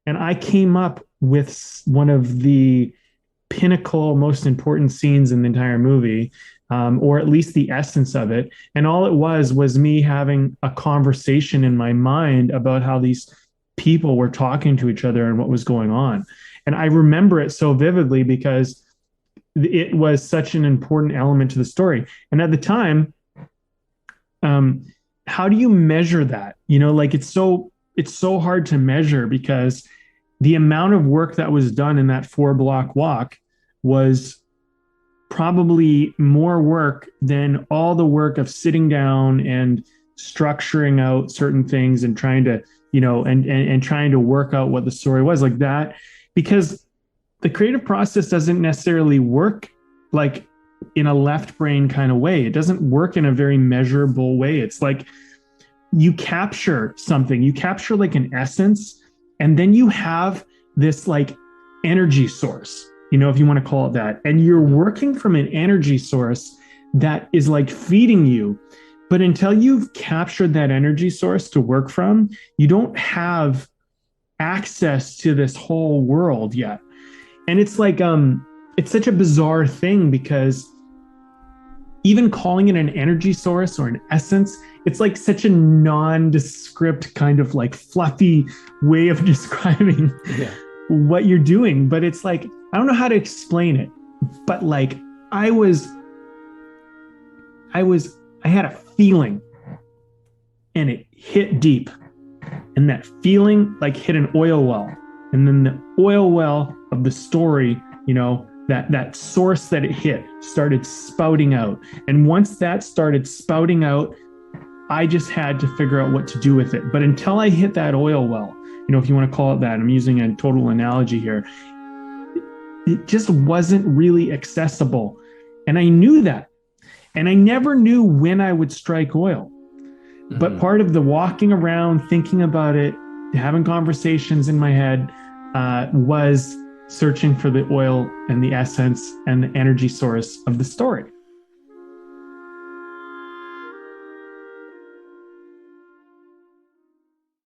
And I came up with one of the pinnacle, most important scenes in the entire movie, or at least the essence of it. And all it was me having a conversation in my mind about how these people were talking to each other and what was going on. And I remember it so vividly because it was such an important element to the story. And at the time, how do you measure that? Like it's so hard to measure because the amount of work that was done in that 4 block walk was probably more work than all the work of sitting down and structuring out certain things and trying to, and trying to work out what the story was like that. Because the creative process doesn't necessarily work like in a left brain kind of way. It doesn't work in a very measurable way. It's like you capture something, you capture like an essence, and then you have this like energy source, if you want to call it that. And you're working from an energy source that is like feeding you. But until you've captured that energy source to work from, you don't have access to this whole world yet. And it's like, it's such a bizarre thing because even calling it an energy source or an essence, it's like such a nondescript kind of like fluffy way of describing what you're doing. But it's like, I don't know how to explain it, but like I had a feeling and it hit deep, and that feeling like hit an oil well. And then the oil well of the story, that source that it hit started spouting out. And once that started spouting out, I just had to figure out what to do with it. But until I hit that oil well, if you want to call it that, I'm using a total analogy here, it just wasn't really accessible. And I knew that. And I never knew when I would strike oil. Mm-hmm. But part of the walking around, thinking about it, having conversations in my head was searching for the oil and the essence and the energy source of the story.